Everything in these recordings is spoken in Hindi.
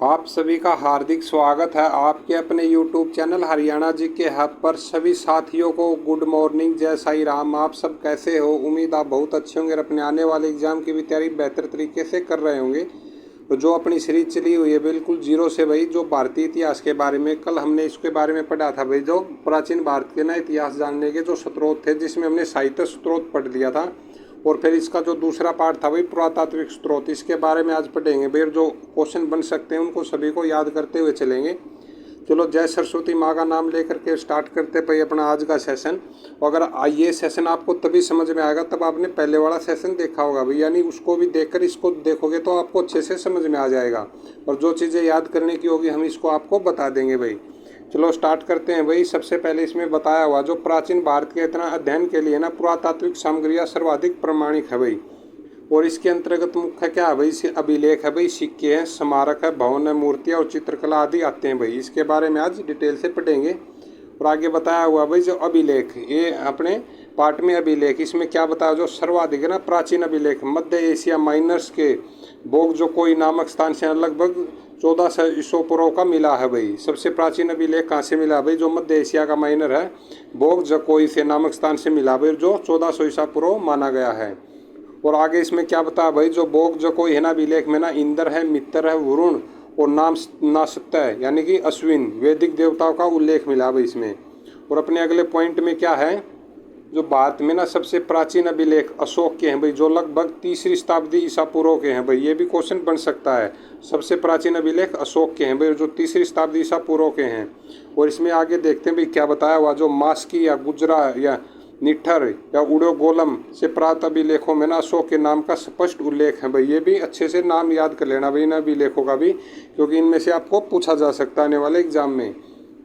आप सभी का हार्दिक स्वागत है आपके अपने YouTube चैनल हरियाणा जी के हब पर। सभी साथियों को गुड मॉर्निंग, जय साई राम। आप सब कैसे हो? उम्मीद आप बहुत अच्छे होंगे और अपने आने वाले एग्जाम की भी तैयारी बेहतर तरीके से कर रहे होंगे। तो जो अपनी सीरीज चली हुई है बिल्कुल जीरो से भाई, जो भारतीय इतिहास के बारे में, कल हमने इसके बारे में पढ़ा था भाई, जो प्राचीन भारत के ना इतिहास जानने के जो स्रोत थे, जिसमें हमने साहित्य स्रोत पढ़ लिया था। और फिर इसका जो दूसरा पार्ट था भाई पुरातात्विक स्रोत, इसके बारे में आज पढ़ेंगे भाई। जो क्वेश्चन बन सकते हैं उनको सभी को याद करते हुए चलेंगे। चलो जय सरस्वती माँ का नाम लेकर के स्टार्ट करते भाई अपना आज का सेशन। अगर ये सेशन आपको तभी समझ में आएगा तब आपने पहले वाला सेशन देखा होगा भाई, यानी उसको भी देखकर इसको देखोगे तो आपको अच्छे से समझ में आ जाएगा। और जो चीज़ें याद करने की होगी हम इसको आपको बता देंगे भाई। चलो स्टार्ट करते हैं भाई। सबसे पहले इसमें बताया हुआ जो प्राचीन भारत के इतना अध्ययन के लिए ना पुरातात्विक सामग्रियाँ सर्वाधिक प्रमाणिक है भाई। और इसके अंतर्गत मुख्य क्या है भाई? इसे अभिलेख है भाई, सिक्के हैं, स्मारक है, भवन है, मूर्तियाँ और चित्रकला आदि आते हैं भाई। इसके बारे में आज डिटेल से पढ़ेंगे। और आगे बताया हुआ भाई जो अभिलेख, ये अपने पार्ट में अभिलेख, इसमें क्या बताया? जो सर्वाधिक है ना प्राचीन अभिलेख मध्य एशिया माइनर्स के बोग जो कोई नामक स्थान से लगभग 1400 ईसो पूर्व का मिला है भाई। सबसे प्राचीन अभिलेख कहाँ से मिला भाई? जो मध्य एशिया का माइनर है बोग जकोई से नामक स्थान से मिला भाई, जो 1400 ईसा पूर्व माना गया है। और आगे इसमें क्या बताया भाई? जो बोग जकोई है ना अभिलेख में ना इंद्र है, मित्र है, वरुण और नाम नासत्य है, यानी कि अश्विन वैदिक देवताओं का उल्लेख मिला भाई इसमें। और अपने अगले पॉइंट में क्या है? जो भारत में ना सबसे प्राचीन अभिलेख अशोक के हैं भाई, जो लगभग 3री शताब्दी ईसा पूर्व के हैं भाई। ये भी क्वेश्चन बन सकता है। सबसे प्राचीन अभिलेख अशोक के हैं भाई, जो 3री शताब्दी ईसा पूर्व के हैं। और इसमें आगे देखते हैं भाई क्या बताया हुआ। जो मास्की या गुजरा या निठर या उड़ोगोलम से प्राप्त अभिलेखों में ना अशोक के नाम का स्पष्ट उल्लेख है भाई। ये भी अच्छे से नाम याद कर लेना भाई इन अभिलेखों का भी, क्योंकि इनमें से आपको पूछा जा सकता है आने वाले एग्जाम में।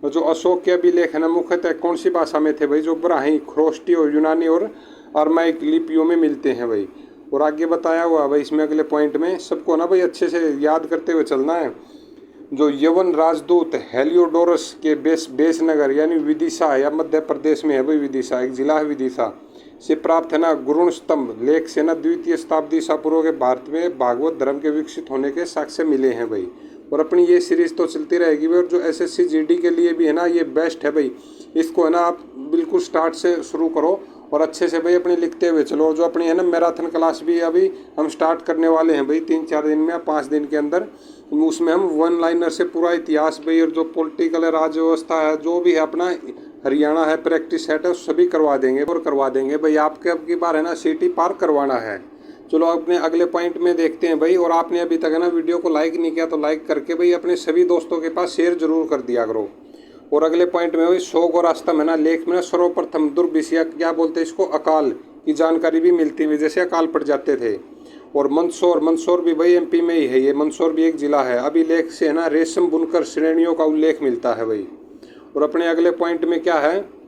और जो अशोक के अभिलेख है ना मुख्यतः कौन सी भाषा में थे भाई? जो ब्राह्मी, ख्रोष्टी और यूनानी और अरमाइक लिपियों में मिलते हैं भाई। और आगे बताया हुआ भाई इसमें अगले पॉइंट में सबको ना भाई अच्छे से याद करते हुए चलना है। जो यवन राजदूत हेलियोडोरस के बेस नगर यानी विदिशा या मध्य प्रदेश में है भाई, विदिशा एक जिला है विदिशा से प्राप्त है ना गुरुण स्तंभ लेख से ना 2वीं शताब्दी ईसा पूर्व के भारत में भागवत धर्म के विकसित होने के साक्ष्य मिले हैं भाई। और अपनी ये सीरीज तो चलती रहेगी भाई। और जो एसएससी जीडी के लिए भी है ना ये बेस्ट है भाई। इसको है ना आप बिल्कुल स्टार्ट से शुरू करो और अच्छे से भाई अपने लिखते हुए चलो। और जो अपनी है ना मैराथन क्लास भी अभी हम स्टार्ट करने वाले हैं भाई 3-4 दिन में या 5 दिन के अंदर। उसमें हम 1 लाइनर से पूरा इतिहास भाई और जो पॉलिटिकल है, राज्य व्यवस्था है, जो भी है अपना हरियाणा है, प्रैक्टिस सेट है, सभी करवा देंगे। और करवा देंगे भाई। आपके अब की बार है ना सिटी पार करवाना है। चलो अपने अगले पॉइंट में देखते हैं भाई। और आपने अभी तक है ना वीडियो को लाइक नहीं किया तो लाइक करके भाई अपने सभी दोस्तों के पास शेयर जरूर कर दिया करो। और अगले पॉइंट में भाई शोक और अस्तम है ना लेख में ना सर्वप्रथम दुर्भिक्ष क्या बोलते हैं इसको, अकाल की जानकारी भी मिलती है, जैसे अकाल पड़ जाते थे। और मंदसौर भी भाई एमपी में ही है, ये मंदसौर भी एक जिला है। अभिलेख से है ना रेशम बुनकर श्रेणियों का उल्लेख मिलता है भाई। और अपने अगले पॉइंट में क्या है?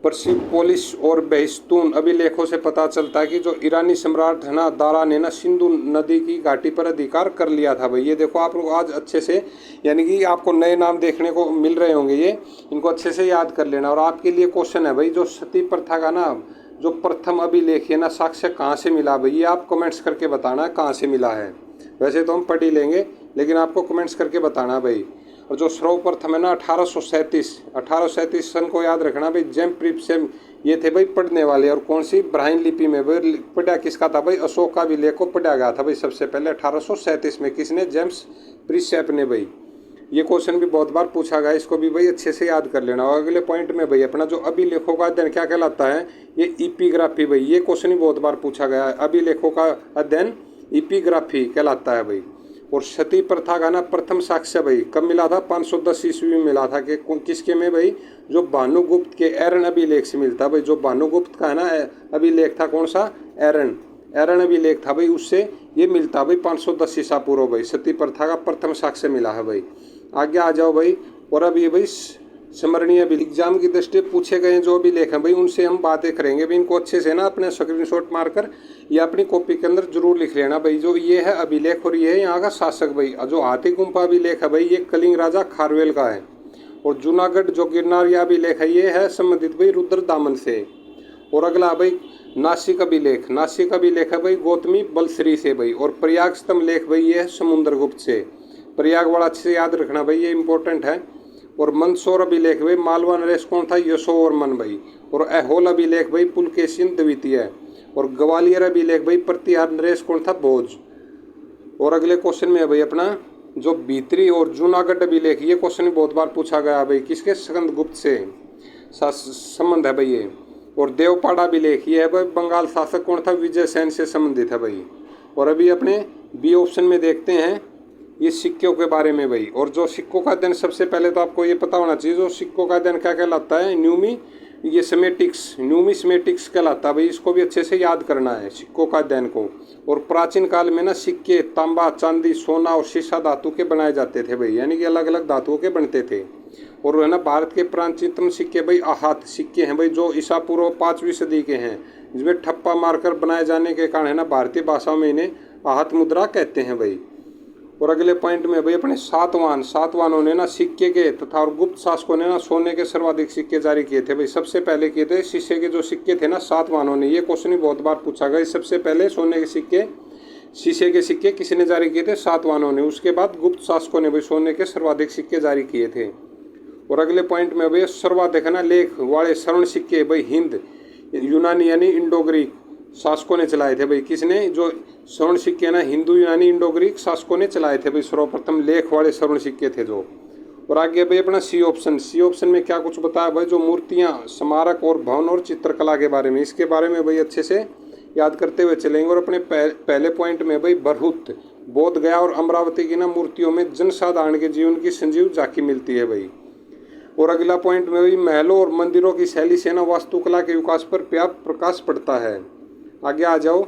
परसिपोलिस और बेहिस्तून अभिलेखों से पता चलता है कि जो ईरानी सम्राट है ना दारा ने ना सिंधु नदी की घाटी पर अधिकार कर लिया था भाई। ये देखो आप लोग आज अच्छे से, यानी कि आपको नए नाम देखने को मिल रहे होंगे, ये इनको अच्छे से याद कर लेना। और आपके लिए क्वेश्चन है भाई जो सती प्रथा का ना जो प्रथम अभिलेख है ना साक्ष्य कहाँ से मिला भाई? ये आप कमेंट्स करके बताना है कहाँ से मिला है। वैसे तो हम पढ़ ही लेंगे लेकिन आपको कमेंट्स करके बताना भाई। और जो सर्वप्रथम है ना 1837 सन को याद रखना भाई। जेम प्रिप्सेम ये थे भाई पढ़ने वाले। और कौन सी? ब्राह्मी लिपि में भाई पढ़ा किसका था भाई? अशोक का अभिलेख को पढ़ा गया था भाई सबसे पहले 1837 में। किसने? जेम्स प्रिसेप ने भाई। ये क्वेश्चन भी बहुत बार पूछा गया, इसको भी भाई अच्छे से याद कर लेना। और अगले पॉइंट में भाई अपना जो अभिलेखों का अध्ययन क्या कहलाता है? ये इपिग्राफी भाई। ये क्वेश्चन भी बहुत बार पूछा गया है। अभिलेखों का अध्ययन इपिग्राफी कहलाता है भाई। और सती प्रथा का ना प्रथम साक्ष्य भाई कब मिला था? 510 ईस्वी में मिला था। कि किसके में भाई? जो भानुगुप्त के एरन अभिलेख से मिलता भाई। जो भानुगुप्त का है ना अभिलेख था, कौन सा? एरन अभिलेख था भाई, उससे ये मिलता भाई 510 ईसा पूर्व भाई। सती प्रथा का प्रथम साक्ष्य मिला है भाई। आगे आ जाओ भाई। और अब ये भाई स्मरणीय भी एग्जाम की दृष्टि पूछे गए जो भी लेख हैं भाई उनसे हम बातें करेंगे भाई। इनको अच्छे से ना अपने स्क्रीनशॉट मारकर या अपनी कॉपी के अंदर जरूर लिख लेना भाई। जो ये है अभिलेख और ये है यहाँ का शासक भाई। जो हाथी गुम्फा अभिलेख है भाई ये कलिंग राजा खारवेल का है। और जूनागढ़ जो गिरनार या अभिलेख है ये है संबंधित भाई रुद्रदामन से। और अगला भाई नासिक अभिलेख है भाई गौतमी बलश्री से भाई। और प्रयाग स्तंभ लेख भाई ये है समुद्रगुप्त से। प्रयागवाड़ा अच्छे से याद रखना भाई, ये इंपॉर्टेंट है। और मंदसौर अभिलेख भाई मालवा नरेश कौन था, यशोवर्मन भाई। और ऐहोल अभिलेख भाई पुलकेशिन द्वितीय। और ग्वालियर अभिलेख भाई प्रतिहार नरेश कौन था, भोज। और अगले क्वेश्चन में है भाई अपना जो भीतरी और जूनागढ़ अभिलेख, ये क्वेश्चन बहुत बार पूछा गया भाई, किसके स्कंदगुप्त से संबंध है भाई ये। और देवपाड़ा अभिलेख ये है भाई बंगाल शासक कौन था, विजय सेन से संबंधित है भाई। और अभी अपने बी ऑप्शन में देखते हैं ये सिक्कों के बारे में भाई। और जो सिक्कों का अध्ययन, सबसे पहले तो आपको ये पता होना चाहिए जो सिक्कों का अध्ययन क्या कहलाता है, न्यूमिस्मेटिक्स कहलाता है भाई। इसको भी अच्छे से याद करना है सिक्कों का अध्ययन को। और प्राचीन काल में ना सिक्के तांबा, चांदी, सोना और शीशा धातु के बनाए जाते थे भाई, यानी कि अलग अलग धातुओं के बनते थे। और है ना भारत के प्राचीनतम सिक्के भाई आहत सिक्के हैं भाई, जो ईसा पूर्व 5वीं सदी के हैं, जिसमें ठप्पा मारकर बनाए जाने के कारण है ना भारतीय भाषाओं में इन्हें आहत मुद्रा कहते हैं भाई। और अगले पॉइंट में भाई अपने सातवानों ने ना सिक्के के तथा और गुप्त शासकों ने ना सोने के सर्वाधिक सिक्के जारी किए थे भाई। सबसे पहले किए थे शीशे के जो सिक्के थे ना सातवानों ने, ये क्वेश्चन भी बहुत बार पूछा गया। सबसे पहले सोने के सिक्के, शीशे के सिक्के किसने जारी किए थे, सातवानों ने। उसके बाद गुप्त शासकों ने भाई सोने के सर्वाधिक सिक्के जारी किए थे। और अगले पॉइंट में भाई सर्वाधिक ना लेख वाले स्वर्ण सिक्के भाई हिंद यूनानी यानी इंडो ग्रीक शासकों ने चलाए थे भाई। किसने, जो स्वर्ण सिक्के ना हिंदू यूनानी इंडो ग्रीक शासकों ने चलाए थे भाई, सर्वप्रथम लेख वाले स्वर्ण सिक्के थे जो। और आगे भाई अपना सी ऑप्शन में क्या कुछ बताया भाई, जो मूर्तियां, स्मारक और भवन और चित्रकला के बारे में, इसके बारे में भाई अच्छे से याद करते हुए चलेंगे। और अपने पहले पॉइंट में भाई बरहुत, बोध गया और अमरावती की ना मूर्तियों में जनसाधारण के जीवन की संजीव झांकी मिलती है भाई। और अगला पॉइंट में भाई महलों और मंदिरों की शैली से ना वास्तुकला के विकास पर व्यापक प्रकाश पड़ता है। आगे आ जाओ।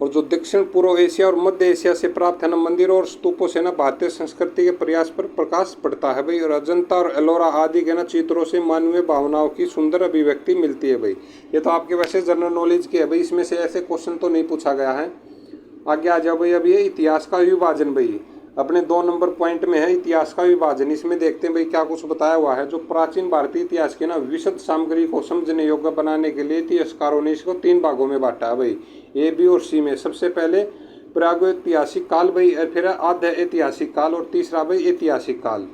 और जो दक्षिण पूर्व एशिया और मध्य एशिया से प्राप्त है ना मंदिरों और स्तूपों से ना भारतीय संस्कृति के प्रयास पर प्रकाश पड़ता है भाई। और अजंता और एलोरा आदि के ना चित्रों से मानवीय भावनाओं की सुंदर अभिव्यक्ति मिलती है भाई। ये तो आपके वैसे जनरल नॉलेज के है भाई, इसमें से ऐसे क्वेश्चन तो नहीं पूछा गया है। आगे आ जाओ भाई। अब ये इतिहास का विभाजन भाई अपने 2 नंबर पॉइंट में है, इतिहास का विभाजन। इसमें देखते हैं भाई क्या कुछ बताया हुआ है। जो प्राचीन भारतीय इतिहास के ना विशद सामग्री को समझने योग्य बनाने के लिए इतिहासकारों ने इसको 3 भागों में बांटा है भाई, ए, बी और सी में। सबसे पहले प्रागैतिहासिक काल भाई, फिर आध्य ऐतिहासिक काल, और तीसरा भाई ऐतिहासिक काल।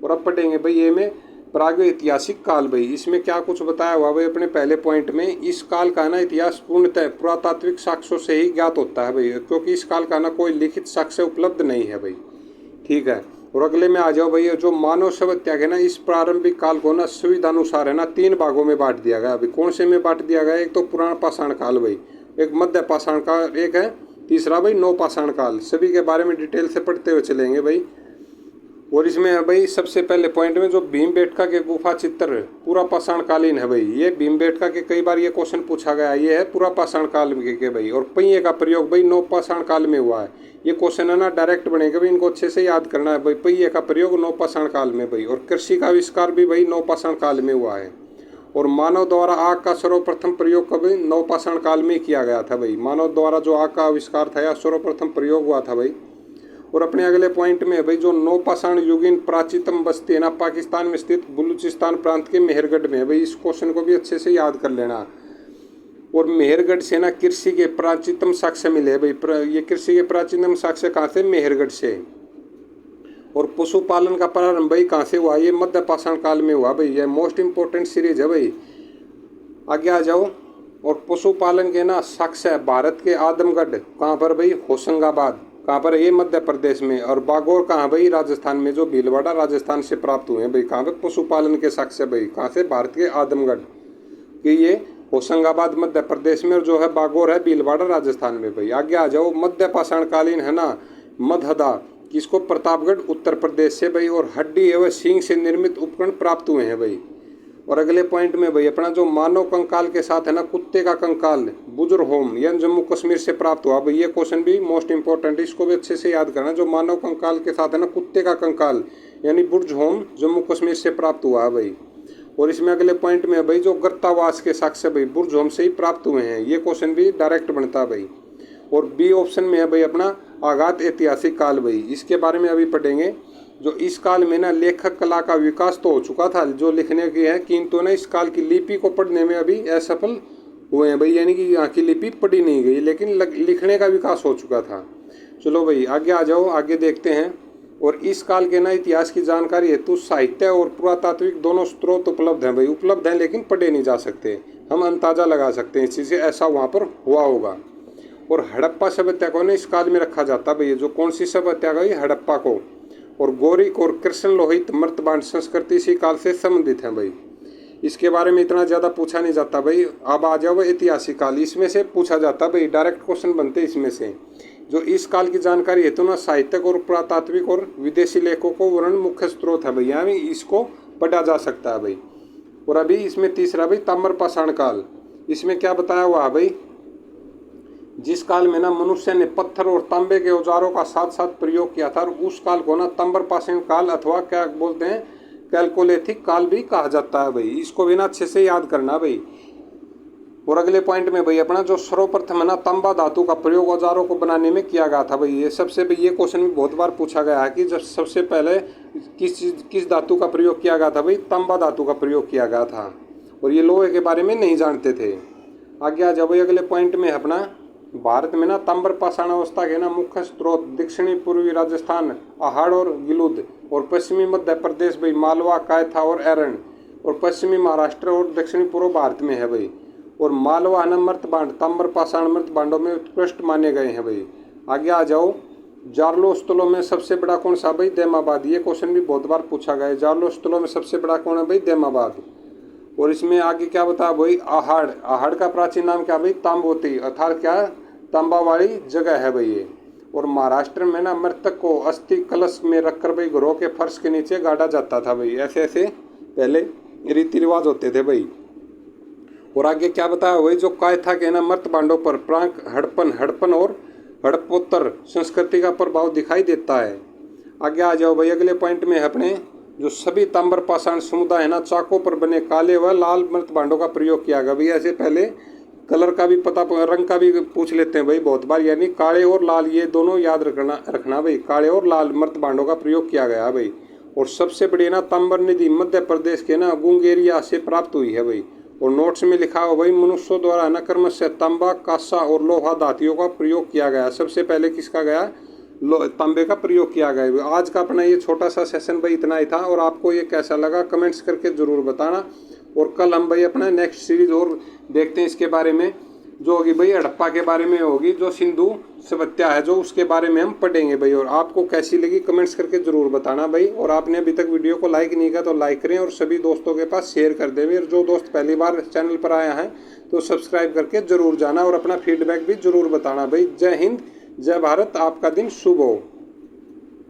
और अब पढ़ेंगे भाई ए में प्रागैतिहासिक काल भाई। इसमें क्या कुछ बताया हुआ भाई अपने पहले पॉइंट में, इस काल का ना इतिहास पूर्णतः पुरातात्विक साक्ष्यों से ही ज्ञात होता है भाई, क्योंकि इस काल का ना कोई लिखित साक्ष्य उपलब्ध नहीं है भाई, ठीक है। और अगले में आ जाओ भाई, जो मानव सभ्यता है ना इस प्रारंभिक काल को ना सुविधानुसार है ना 3 भागों में बांट दिया गया अभी। कौन से में बांट दिया गया, एक तो पुराण पाषाण काल भाई, एक मध्य पाषाण काल, एक है तीसरा भाई नव पाषाण काल। सभी के बारे में डिटेल से पढ़ते हुए चलेंगे भाई। और इसमें है भाई सबसे पहले पॉइंट में जो भीमबेटका के गुफा चित्र पूरा पाषाण कालीन है भाई। ये भीमबेटका के कई बार ये क्वेश्चन पूछा गया, ये है पूरा पाषाण काल के भाई। और पहिए का प्रयोग भाई नव पाषाण काल में हुआ है। ये क्वेश्चन है ना डायरेक्ट बनेगा भाई, इनको अच्छे से याद करना है भाई। पहिए का प्रयोग नव पाषाण काल में भाई। और कृषि का आविष्कार भी भाई नव पाषाण काल में हुआ है। और मानव द्वारा आग का सर्वप्रथम प्रयोग कभी नव पाषाण काल में किया गया था भाई। मानव द्वारा जो आग का आविष्कार था या सर्वप्रथम प्रयोग हुआ था भाई। और अपने अगले पॉइंट में भाई जो नव पाषाण युगीन प्राचीनतम बस्ती है ना पाकिस्तान में स्थित बलूचिस्तान प्रांत के मेहरगढ़ में है भाई। इस क्वेश्चन को भी अच्छे से याद कर लेना। और मेहरगढ़ से ना कृषि के प्राचीनतम साक्ष्य मिले हैं भाई। ये कृषि के प्राचीनतम साक्ष्य कहाँ से, मेहरगढ़ से। और पशुपालन का प्रारंभ भाई कहाँ से हुआ, ये मध्य पाषाण काल में हुआ भाई। ये मोस्ट इंपोर्टेंट सीरीज है भाई। आगे आ जाओ। और पशुपालन के ना साक्ष्य भारत के आदमगढ़ कहाँ पर भाई, होशंगाबाद कहाँ पर है, ये मध्य प्रदेश में। और बागौर कहाँ भाई, राजस्थान में, जो भीलवाड़ा राजस्थान से प्राप्त हुए हैं भाई। कहाँ पे पशुपालन के साक्ष्य भाई, कहाँ से, भारत के आदमगढ़ कि ये होशंगाबाद मध्य प्रदेश में, और जो है बागौर है भीलवाड़ा राजस्थान में भाई। आगे आ जाओ। मध्य पाषाण कालीन है ना मधदा, किसको, प्रतापगढ़ उत्तर प्रदेश से भाई। और हड्डी एवं सींग से निर्मित उपकरण प्राप्त हुए हैं भाई। और अगले पॉइंट में भाई अपना जो मानव कंकाल के साथ है ना कुत्ते का कंकाल बुजुर्गहोम यानी जम्मू कश्मीर से प्राप्त हुआ भाई। ये क्वेश्चन भी मोस्ट इंपॉर्टेंट, इसको भी अच्छे से याद करना। जो मानव कंकाल के साथ है ना कुत्ते का कंकाल यानी बुर्जहोम जम्मू कश्मीर से प्राप्त हुआ है भाई। और इसमें अगले पॉइंट में भाई जो गर्तावास के साक्ष्य भाई बुर्जहोम से ही प्राप्त हुए हैं। ये क्वेश्चन भी डायरेक्ट बनता है भाई। और बी ऑप्शन में है भाई अपना आगात ऐतिहासिक काल भाई। इसके बारे में अभी पढ़ेंगे। जो इस काल में ना लेखक कला का विकास तो हो चुका था जो लिखने की है, किंतु ना इस काल की लिपि को पढ़ने में अभी असफल हुए हैं भाई। यानी कि यहाँ की लिपि पढ़ी नहीं गई, लेकिन लिखने का विकास हो चुका था। चलो भाई आगे आ जाओ, आगे देखते हैं। और इस काल के ना इतिहास की जानकारी हेतु साहित्य और पुरातात्विक दोनों स्रोत उपलब्ध हैं भाई, उपलब्ध हैं लेकिन पढ़े नहीं जा सकते। हम अंदाजा लगा सकते हैं इस चीज़ से ऐसा वहाँ पर हुआ होगा। और हड़प्पा सभ्यता को ना इस काल में रखा जाता है भाई, जो कौन सी सभ्यता गई, हड़प्पा को। और गौरिक और कृष्ण लोहित मर्तबांड संस्कृति इसी काल से संबंधित है भाई। इसके बारे में इतना ज़्यादा पूछा नहीं जाता भाई। अब आ जाओ ऐतिहासिक काल, इसमें से पूछा जाता भाई, डायरेक्ट क्वेश्चन बनते इसमें से। जो इस काल की जानकारी है तो ना साहित्यक और पुरातात्विक और विदेशी लेखों को वर्णन मुख्य स्रोत है भाई, यानी इसको पढ़ा जा सकता है भाई। और अभी इसमें तीसरा भाई ताम्रपाषाण काल। इसमें क्या बताया हुआ है भाई, जिस काल में ना मनुष्य ने पत्थर और तांबे के औजारों का साथ साथ प्रयोग किया था, और उस काल को ना ताम्रपाषाण काल अथवा क्या बोलते हैं, कैलकोलिथिक काल भी कहा जाता है भाई। इसको भी ना अच्छे से याद करना भाई। और अगले पॉइंट में भाई अपना जो सर्वप्रथम है ना तांबा धातु का प्रयोग औजारों को बनाने में किया गया था भाई। ये सबसे भाई ये क्वेश्चन भी बहुत बार पूछा गया है कि जब सबसे पहले किस धातु का प्रयोग किया गया था भाई, तांबा धातु का प्रयोग किया गया था। और ये लोहे के बारे में नहीं जानते थे। आगे आ जाओ भाई अगले पॉइंट में अपना, भारत में ना ताम्रपाषाण अवस्था के ना मुख्य स्रोत दक्षिणी पूर्वी राजस्थान अहाड़ और गिलुद, और पश्चिमी मध्य प्रदेश भाई मालवा कायथा और एरन, और पश्चिमी महाराष्ट्र और दक्षिणी पूर्व भारत में है भाई। और मालवा न मर्तबांड ताम्रपाषाण मर्तबांडों में उत्कृष्ट माने गए हैं भाई। आगे आ जाओ, जारलो स्थलों में सबसे बड़ा कौन सा भाई, दैमाबाद। ये क्वेश्चन भी बहुत बार पूछा गया है, जारलो स्थलों में सबसे बड़ा कौन है भाई, दैमाबाद। और इसमें आगे क्या बताया भाई, आहाड़। आहाड़ का प्राचीन नाम क्या भाई, तांबोती, अर्थात क्या तांबा वाली जगह है भाई ये। और महाराष्ट्र में ना मृतक को अस्थि कलश में रखकर भाई घरों के फर्श के नीचे गाड़ा जाता था भाई। ऐसे ऐसे पहले रीति रिवाज होते थे भाई। और आगे क्या बताया भाई, जो कायथा के ना मर्तबांडों पर प्राक हड़प्पन और हड़प्पोत्तर संस्कृति का प्रभाव दिखाई देता है। आगे आ जाओ भाई अगले पॉइंट में अपने, जो सभी ताम्रपाषाण समुदाय है ना चाकों पर बने काले व लाल मर्तबांडों का प्रयोग किया गया भाई। ऐसे पहले कलर का भी पता, रंग का भी पूछ लेते हैं भाई बहुत बार, यानी काले और लाल ये दोनों याद रखना भाई, काले और लाल मर्तबांडों का प्रयोग किया गया भाई। और सबसे बड़ी ना ताम्र निधि मध्य प्रदेश के ना गुंगेरिया से प्राप्त हुई है भाई। और नोट्स में लिखा हो भाई, मनुष्यों द्वारा न क्रम से तांबा कांसा और लोहा धातुओं का प्रयोग किया गया। सबसे पहले किसका गया, तांबे का प्रयोग किया गया। आज का अपना ये छोटा सा सेशन भाई इतना ही था। और आपको ये कैसा लगा कमेंट्स करके ज़रूर बताना। और कल हम भाई अपना नेक्स्ट सीरीज और देखते हैं इसके बारे में, जो होगी भाई हड़प्पा के बारे में होगी, जो सिंधु सभ्यता है जो उसके बारे में हम पढ़ेंगे भाई। और आपको कैसी लगी कमेंट्स करके ज़रूर बताना भाई। और आपने अभी तक वीडियो को लाइक नहीं किया तो लाइक करें और सभी दोस्तों के पास शेयर कर दें। और जो दोस्त पहली बार चैनल पर आया है तो सब्सक्राइब करके ज़रूर जाना और अपना फीडबैक भी ज़रूर बताना भाई। जय हिंद, जय भारत, आपका दिन शुभ हो।